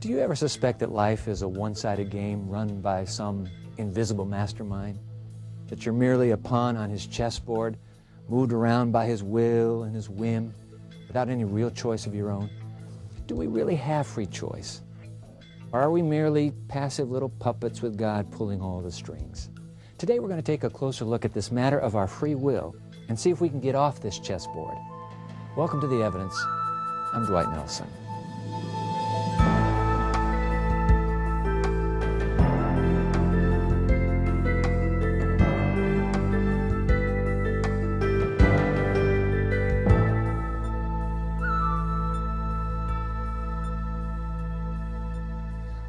Do you ever suspect that life is a one-sided game run by some invisible mastermind? That you're merely a pawn on his chessboard, moved around by his will and his whim, without any real choice of your own? Do we really have free choice? Or are we merely passive little puppets with God pulling all the strings? Today we're going to take a closer look at this matter of our free will and see if we can get off this chessboard. Welcome to The Evidence. I'm Dwight Nelson.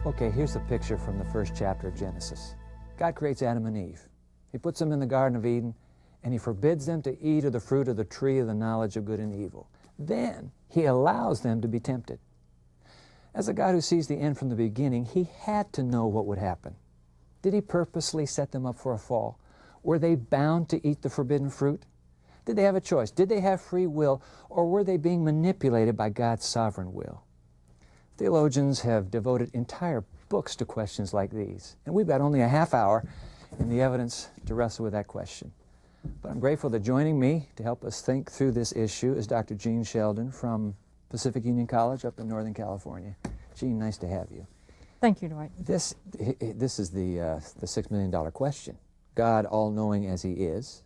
Okay, here's the picture from the first chapter of Genesis. God creates Adam and Eve. He puts them in the Garden of Eden, and He forbids them to eat of the fruit of the tree of the knowledge of good and evil. Then He allows them to be tempted. As a God who sees the end from the beginning, He had to know what would happen. Did He purposely set them up for a fall? Were they bound to eat the forbidden fruit? Did they have a choice? Did they have free will, or were they being manipulated by God's sovereign will? Theologians have devoted entire books to questions like these, and we've got only a half hour in The Evidence to wrestle with that question. But I'm grateful that joining me to help us think through this issue is Dr. Gene Sheldon from Pacific Union College up in Northern California. Gene, nice to have you. Thank you, Dwight. This is the $6 million question. God, all-knowing as He is,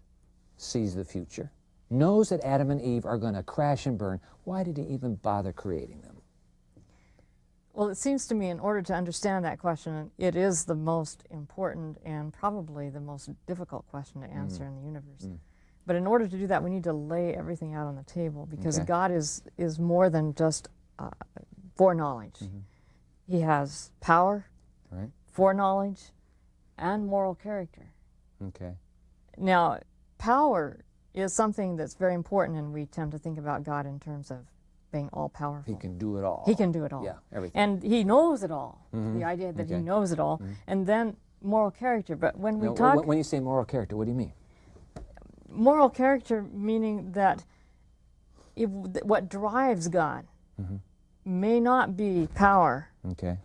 sees the future, knows that Adam and Eve are going to crash and burn. Why did He even bother creating them? Well, it seems to me in order to understand that question, it is the most important and probably the most difficult question to answer in the universe. But in order to do that, we need to lay everything out on the table, because God is more than just foreknowledge. He has power, foreknowledge, and moral character. Now, power is something that's very important, and we tend to think about God in terms of being all-powerful. He can do it all. He can do it all. Yeah, everything. And He knows it all, the idea that He knows it all. And then moral character. But when we talk... When you say moral character, what do you mean? Moral character meaning that what drives God may not be power,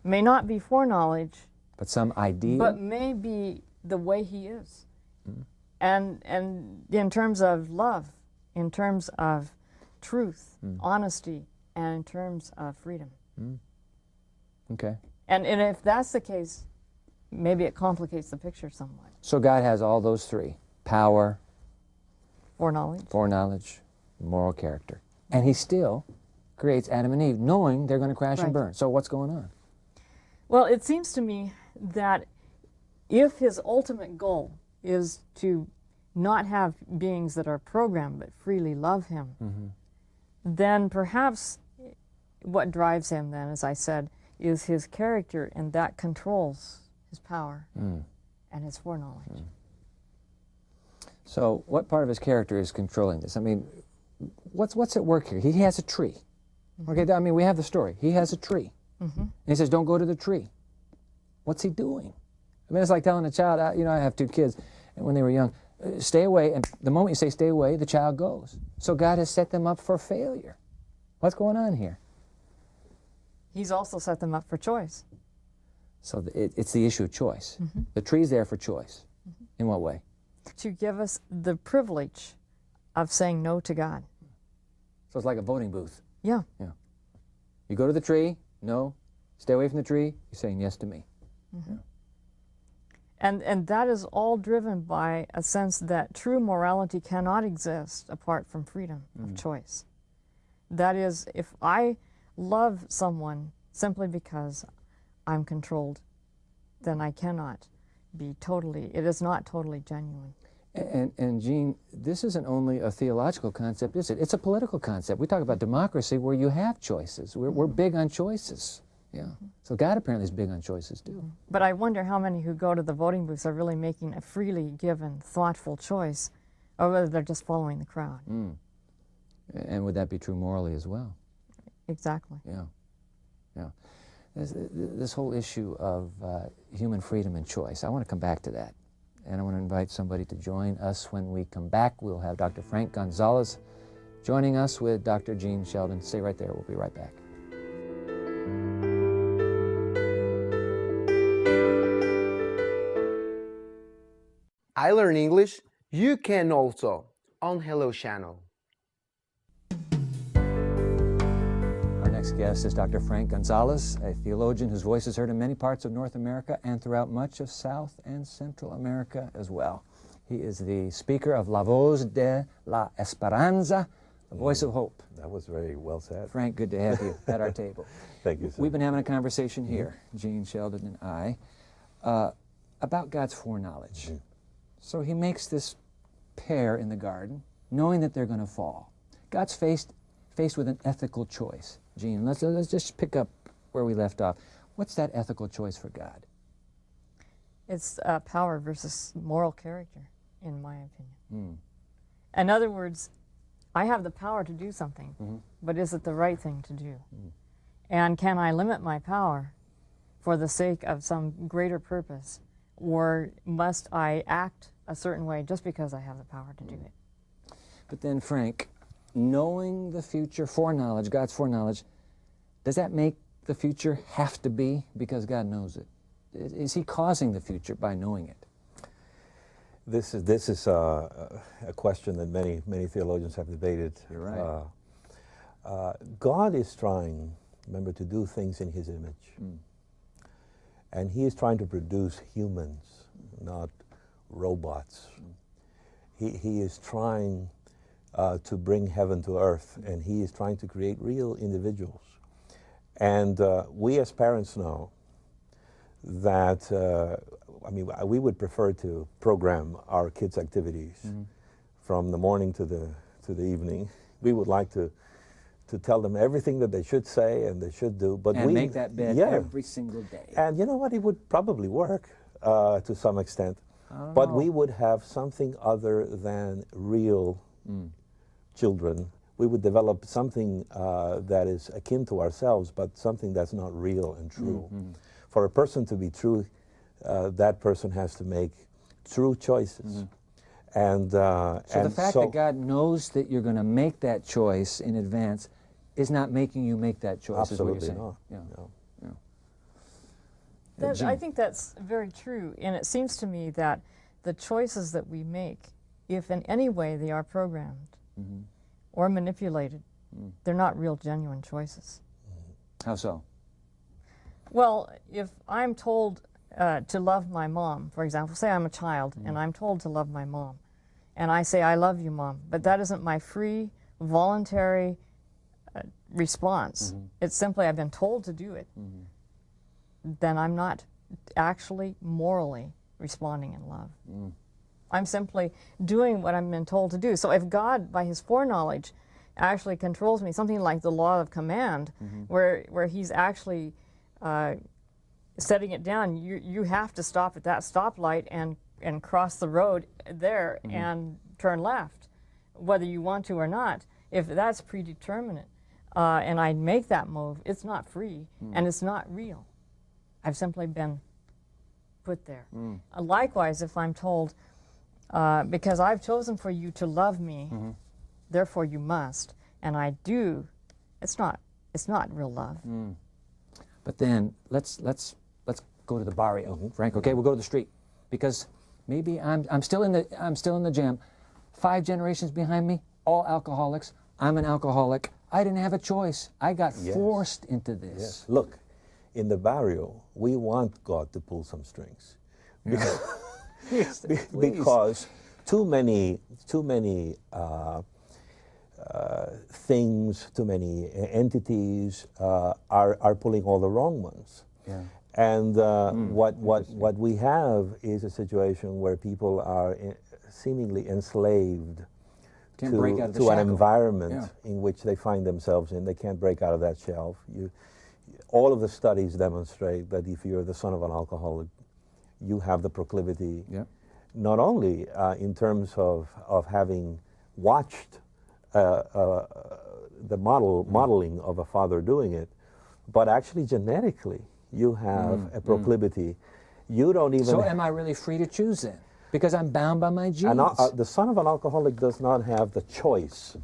may not be foreknowledge, but some idea? but may be the way He is. And in terms of love, in terms of truth, honesty, and in terms of freedom. And if that's the case, maybe it complicates the picture somewhat. So God has all those three: power, foreknowledge, moral character. And He still creates Adam and Eve knowing they're going to crash and burn. So what's going on? Well, it seems to me that if His ultimate goal is to not have beings that are programmed but freely love Him, then perhaps what drives Him then, as I said, is His character, and that controls His power and His foreknowledge. So what part of His character is controlling this? I mean, what's at work here? He has a tree. Okay, I mean, we have the story. He has a tree. And He says, don't go to the tree. What's He doing? I mean, it's like telling a child, I have two kids, and when they were young, stay away, and the moment you say stay away, the child goes. So God has set them up for failure. What's going on here? He's also set them up for choice. So it's the issue of choice. The tree's there for choice. In what way? To give us the privilege of saying no to God. So it's like a voting booth. Yeah. You go to the tree, no. Stay away from the tree, you're saying yes to me. And that is all driven by a sense that true morality cannot exist apart from freedom of choice. That is, if I love someone simply because I'm controlled, then I cannot be it is not totally genuine. And Gene, this isn't only a theological concept, is it? It's a political concept. We talk about democracy where you have choices. We're big on choices. So God apparently is big on choices too. But I wonder how many who go to the voting booths are really making a freely given, thoughtful choice, or whether they're just following the crowd. And would that be true morally as well? Exactly. This whole issue of human freedom and choice, I want to come back to that. And I want to invite somebody to join us when we come back. We'll have Dr. Frank Gonzalez joining us with Dr. Gene Sheldon. Stay right there. We'll be right back. I Learn English, you can also on Hello Channel. Our next guest is Dr. Frank Gonzalez, a theologian whose voice is heard in many parts of North America and throughout much of South and Central America as well. He is the speaker of La Voz de la Esperanza, the voice of hope. That was very well said. Frank, good to have you at our table. Thank you, sir. We've been having a conversation here, Gene, Sheldon, and I, about God's foreknowledge. So he makes this pair in the garden, knowing that they're going to fall. God's faced with an ethical choice. Gene, let's just pick up where we left off. What's that ethical choice for God? It's power versus moral character, in my opinion. In other words, I have the power to do something, but is it the right thing to do? And can I limit my power for the sake of some greater purpose, or must I act a certain way just because I have the power to do it? But then, Frank, knowing the future, foreknowledge, God's foreknowledge, does that make the future have to be because God knows it? Is he causing the future by knowing it? This is a question that many theologians have debated. You're right. God is trying, remember, to do things in His image. And He is trying to produce humans, not robots. He is trying to bring heaven to earth, and He is trying to create real individuals. And we as parents know that, we would prefer to program our kids' activities from the morning to the evening. We would like to tell them everything that they should say and they should do. But and make that bed every single day. And you know what? It would probably work to some extent. But we would have something other than real children. We would develop something that is akin to ourselves, but something that's not real and true. For a person to be true, that person has to make true choices. And so the fact that God knows that you're going to make that choice in advance is not making you make that choice. Absolutely is what you're saying. not. Yeah. No. I think that's very true, and it seems to me that the choices that we make, if in any way they are programmed or manipulated, they're not real, genuine choices. How so? Well, if I'm told to love my mom, for example, say I'm a child and I'm told to love my mom, and I say, I love you, Mom, but that isn't my free, voluntary response. It's simply I've been told to do it. Then I'm not actually morally responding in love. I'm simply doing what I've been told to do. So if God, by His foreknowledge, actually controls me, something like the law of command, where He's actually setting it down, you have to stop at that stoplight and cross the road there and turn left, whether you want to or not. If that's predeterminate, and I make that move, it's not free and it's not real. I've simply been put there. Likewise, if I'm told, because I've chosen for you to love me, therefore you must, and I do, it's not real love. But then let's go to the barrio, Frank. Okay, we'll go to the street, because maybe I'm still in the jam. 5 generations behind me, all alcoholics. I'm an alcoholic. I didn't have a choice. I got forced into this. Yes. Look, in the barrio, we want God to pull some strings. Yes, Because too many things, too many entities are pulling all the wrong ones. Yeah. And what we have is a situation where people are seemingly enslaved Can't break out of the to an shackle. environment in which they find themselves in. They can't break out of that shelf. All of the studies demonstrate that if you're the son of an alcoholic, you have the proclivity, not only in terms of having watched the modeling of a father doing it, but actually genetically you have a proclivity. You don't even... So am I really free to choose then? Because I'm bound by my genes. The son of an alcoholic does not have the choice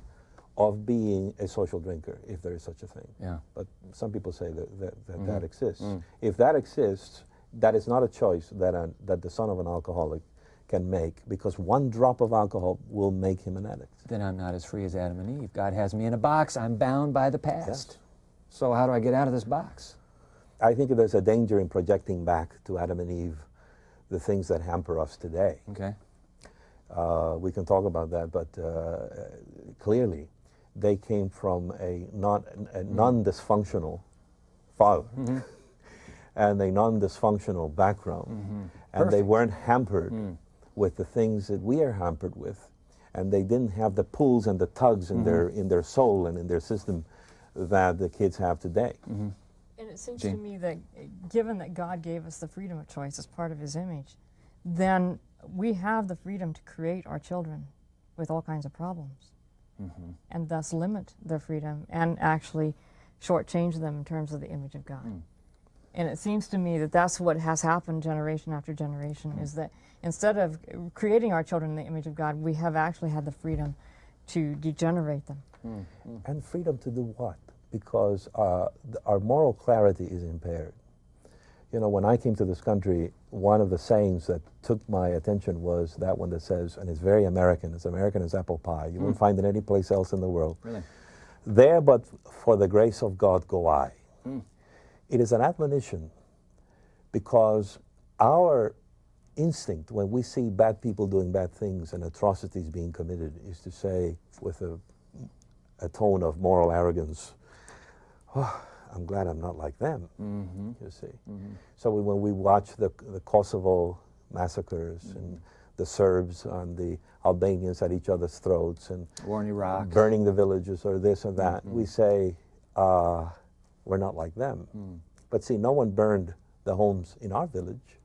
of being a social drinker, if there is such a thing. Yeah. But some people say that exists. If that exists, that is not a choice that the son of an alcoholic can make, because one drop of alcohol will make him an addict. Then I'm not as free as Adam and Eve. God has me in a box. I'm bound by the past. Yes. So how do I get out of this box? I think there's a danger in projecting back to Adam and Eve the things that hamper us today. Okay. We can talk about that, but clearly they came from a non-dysfunctional father and a non-dysfunctional background, and they weren't hampered with the things that we are hampered with, and they didn't have the pulls and the tugs in their soul and in their system that the kids have today. And it seems to me that given that God gave us the freedom of choice as part of His image, then we have the freedom to create our children with all kinds of problems and thus limit their freedom and actually shortchange them in terms of the image of God. And it seems to me that that's what has happened generation after generation, is that instead of creating our children in the image of God, we have actually had the freedom to degenerate them. And freedom to do what? Because our moral clarity is impaired. You know, when I came to this country, one of the sayings that took my attention was that one that says, and it's very American, it's American as apple pie. You won't find it any place else in the world. Really? There but for the grace of God go I. It is an admonition, because our instinct when we see bad people doing bad things and atrocities being committed is to say with a tone of moral arrogance, oh, I'm glad I'm not like them, you see. So when we watch the Kosovo massacres and the Serbs and the Albanians at each other's throats and War in Iraq, burning the villages or this or that, we say, we're not like them. But see, no one burned the homes in our village.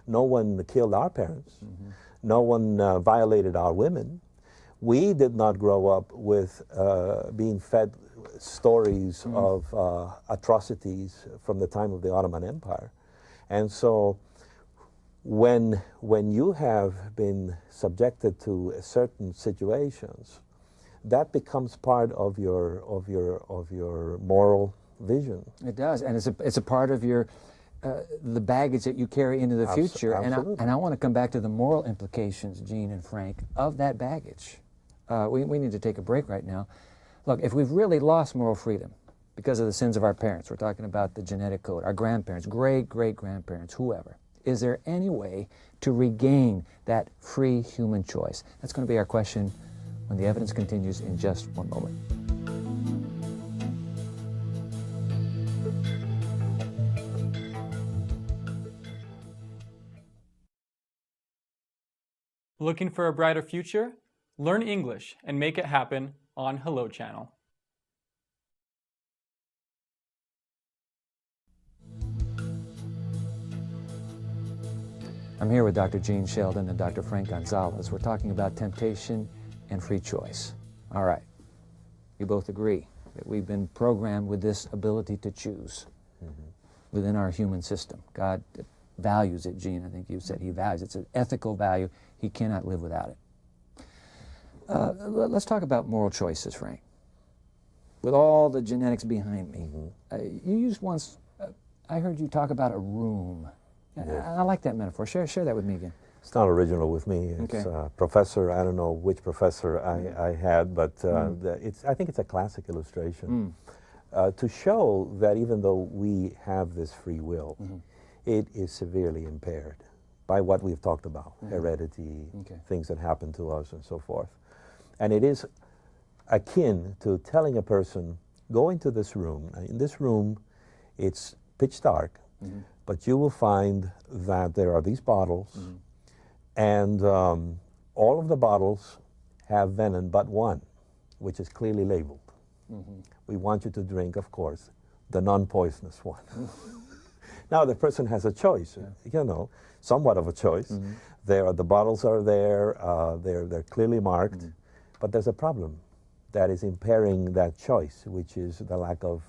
No one killed our parents. No one violated our women. We did not grow up with being fed stories of atrocities from the time of the Ottoman Empire. And so when you have been subjected to certain situations, that becomes part of your moral vision. it does, and it's a part of your the baggage that you carry into the future. Absolutely. And I want to come back to the moral implications, Gene and Frank, of that baggage. We need to take a break right now. Look, if we've really lost moral freedom because of the sins of our parents, we're talking about the genetic code, our grandparents, great-great-grandparents, whoever, is there any way to regain that free human choice? That's going to be our question when the evidence continues in just one moment. Looking for a brighter future? Learn English and make it happen on Hello Channel. I'm here with Dr. Gene Sheldon and Dr. Frank Gonzalez. We're talking about temptation and free choice. All right. You both agree that we've been programmed with this ability to choose within our human system. God values it, Gene. I think you said He values it. It's an ethical value. He cannot live without it. Let's talk about moral choices, Frank. With all the genetics behind me, you used once, I heard you talk about a room. I like that metaphor. Share that with me again. It's not original with me. It's professor, I don't know which professor I had, but I think it's a classic illustration to show that even though we have this free will, it is severely impaired by what we've talked about, heredity, things that happen to us and so forth. And it is akin to telling a person, go into this room. In this room, it's pitch dark, but you will find that there are these bottles, and all of the bottles have venom but one, which is clearly labeled. We want you to drink, of course, the non-poisonous one. Now the person has a choice, you know, somewhat of a choice. The bottles are there, they're clearly marked, but there's a problem that is impairing that choice, which is the lack of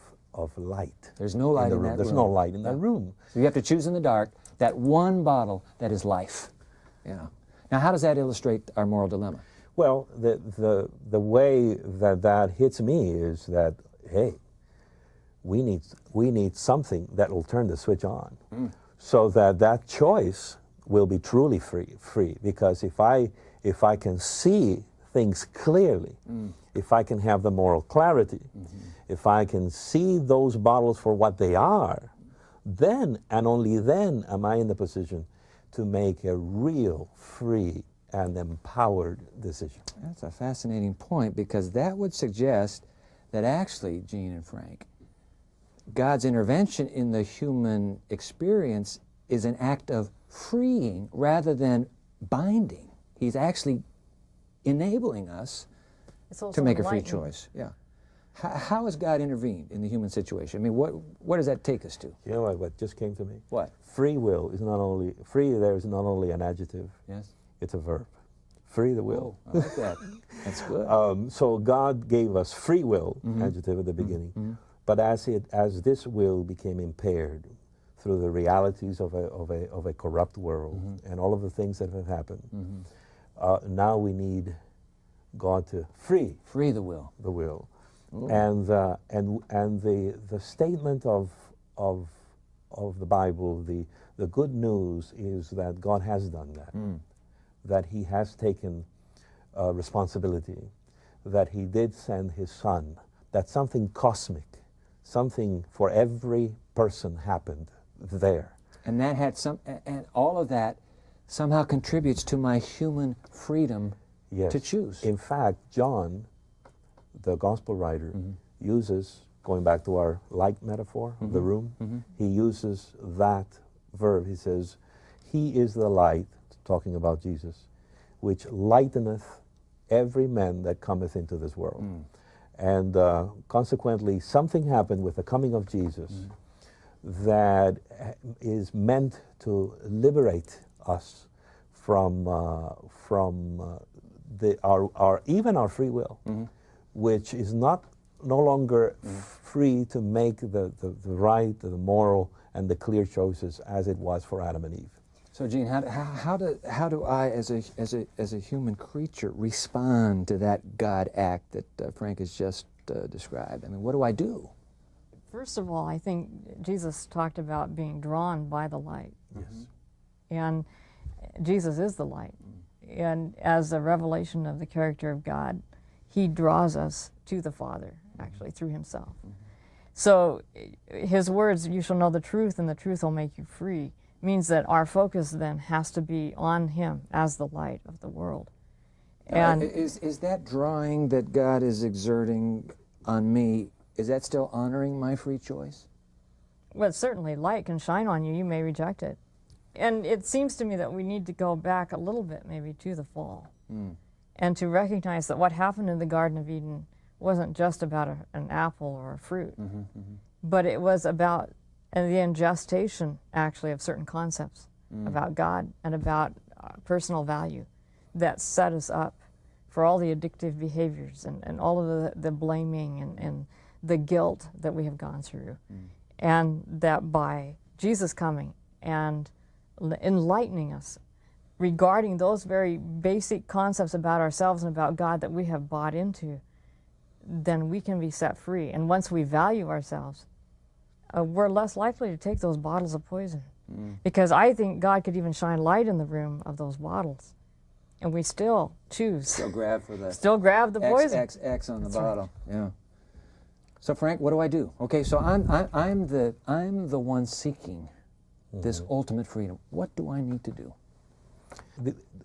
light. There's no light in that room. There's no light in that room. So you have to choose in the dark that one bottle that is life. Now, how does that illustrate our moral dilemma? Well, the way that hits me is that, hey, we need something that will turn the switch on, so that choice will be truly free. Because if I can see things clearly, if I can have the moral clarity, if I can see those bottles for what they are, then and only then am I in the position to make a real free and empowered decision. That's a fascinating point, because that would suggest that actually, Gene and Frank, God's intervention in the human experience is an act of freeing rather than binding. He's actually enabling us It's also to make a free enlightening. choice. Yeah. How has God intervened in the human situation? I mean, what does that take us to? You know what just came to me? What? Free will is not only, free there is not only an adjective, Yes. it's a verb. Free the will. Oh, I like that. That's good. So God gave us free will, adjective at the beginning, but as this will became impaired through the realities of a corrupt world and all of the things that have happened, now we need God to free Free the will. the will. And the statement of the Bible, the good news is that God has done that, that He has taken responsibility, that He did send His Son, that something cosmic, something for every person happened there. And that had and all of that somehow contributes to my human freedom Yes. to choose. In fact, John, the gospel writer, uses, going back to our light metaphor of the room, he uses that verb. He says, He is the light, talking about Jesus, which lighteneth every man that cometh into this world. And consequently, something happened with the coming of Jesus that is meant to liberate us from even our free will, which is no longer free to make the right, the moral, and the clear choices as it was for Adam and Eve. So, Gene, how do I, as a human creature, respond to that God act that Frank has just described? I mean, what do I do? First of all, I think Jesus talked about being drawn by the light. And Jesus is the light. And as a revelation of the character of God, He draws us to the Father, actually, through Himself. So His words, you shall know the truth, and the truth will make you free, means that our focus then has to be on Him as the light of the world. And Is that drawing that God is exerting on me, is that still honoring my free choice? well, certainly light can shine on you, you may reject it. And it seems to me that we need to go back a little bit maybe to the fall and to recognize that what happened in the Garden of Eden wasn't just about an apple or a fruit, but it was about the ingestation actually of certain concepts about God and about personal value that set us up for all the addictive behaviors and all of the blaming and the guilt that we have gone through. And that by Jesus coming and enlightening us regarding those very basic concepts about ourselves and about God that we have bought into, then we can be set free. And once we value ourselves, we're less likely to take those bottles of poison. Because I think God could even shine light in the room of those bottles, and we still choose. Still grab for the Still grab the poison. XXX on the bottle. Yeah. So Frank, what do I do? Okay, so I'm the one seeking this ultimate freedom. What do I need to do?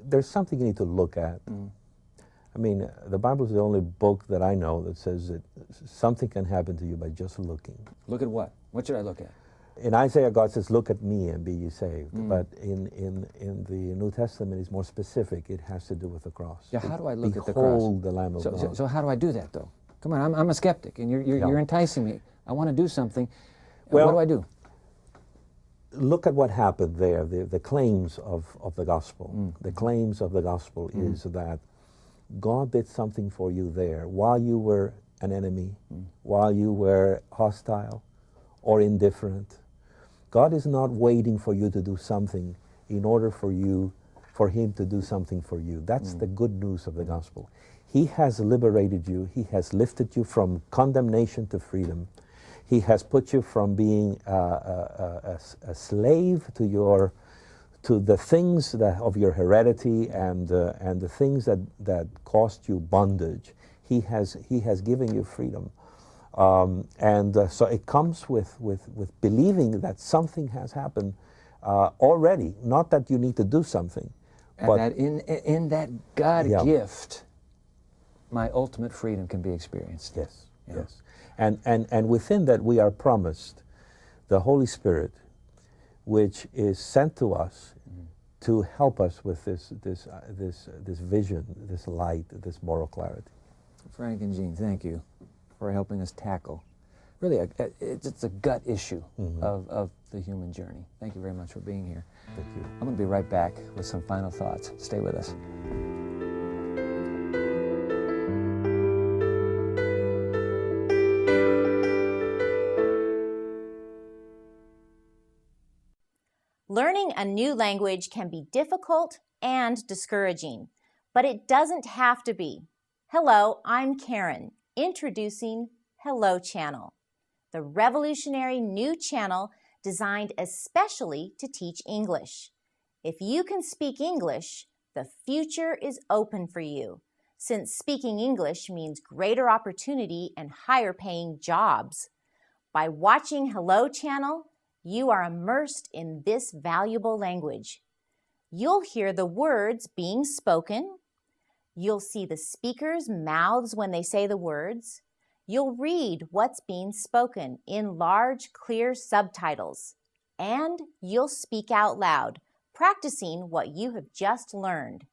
There's something you need to look at. I mean, the Bible is the only book that I know that says that something can happen to you by just looking. Look at what? What should I look at? In Isaiah, God says, "Look at me and be ye saved." But in the New Testament, it's more specific. It has to do with the cross. Yeah, how do I look at the cross? Behold the Lamb of God. So how do I do that, though? Come on, I'm a skeptic, and you're enticing me. I want to do something. Well, what do I do? Look at what happened there, the claims of the gospel. The claims of the gospel is that God did something for you there while you were an enemy, while you were hostile or indifferent. God is not waiting for you to do something in order for Him to do something for you. That's the good news of the gospel. He has liberated you. He has lifted you from condemnation to freedom. He has put you from being a slave to to the things that of your heredity and the things that cost you bondage. He has given you freedom. So it comes with believing that something has happened already. Not that you need to do something, And but that in that God Yeah. gift, my ultimate freedom can be experienced. yes, Yeah. yes. And within that we are promised the Holy Spirit, which is sent to us to help us with this vision, this light, this moral clarity. Frank and Jean, thank you for helping us tackle really it's a gut issue of the human journey. Thank you very much for being here. Thank you. I'm going to be right back with some final thoughts. Stay with us. Learning a new language can be difficult and discouraging, but it doesn't have to be. Hello, I'm Karen, introducing Hello Channel, the revolutionary new channel designed especially to teach English. If you can speak English, the future is open for you, since speaking English means greater opportunity and higher paying jobs. By watching Hello Channel, you are immersed in this valuable language. You'll hear the words being spoken. You'll see the speakers' mouths when they say the words. You'll read what's being spoken in large, clear subtitles. And you'll speak out loud, practicing what you have just learned.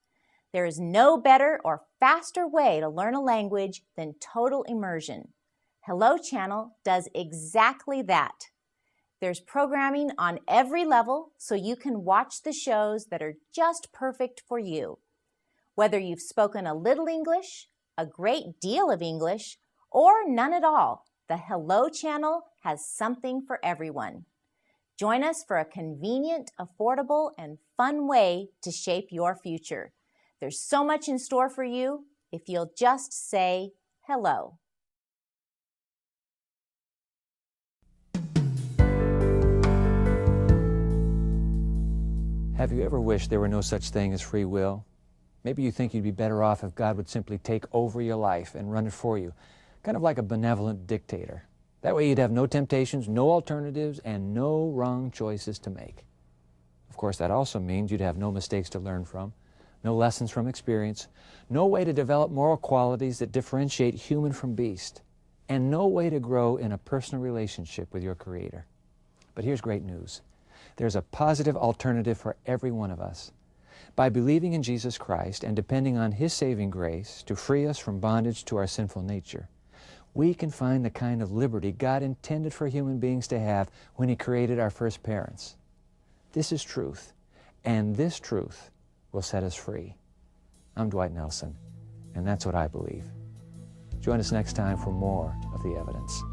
There is no better or faster way to learn a language than total immersion. Hello Channel does exactly that. There's programming on every level so you can watch the shows that are just perfect for you. Whether you've spoken a little English, a great deal of English, or none at all, the Hello Channel has something for everyone. Join us for a convenient, affordable, and fun way to shape your future. There's so much in store for you if you'll just say hello. Have you ever wished there were no such thing as free will? Maybe you think you'd be better off if God would simply take over your life and run it for you, kind of like a benevolent dictator. That way you'd have no temptations, no alternatives, and no wrong choices to make. Of course, that also means you'd have no mistakes to learn from, no lessons from experience, no way to develop moral qualities that differentiate human from beast, and no way to grow in a personal relationship with your Creator. But here's great news. There's a positive alternative for every one of us. By believing in Jesus Christ and depending on His saving grace to free us from bondage to our sinful nature, we can find the kind of liberty God intended for human beings to have when He created our first parents. This is truth, and this truth will set us free. I'm Dwight Nelson, and that's what I believe. Join us next time for more of The Evidence.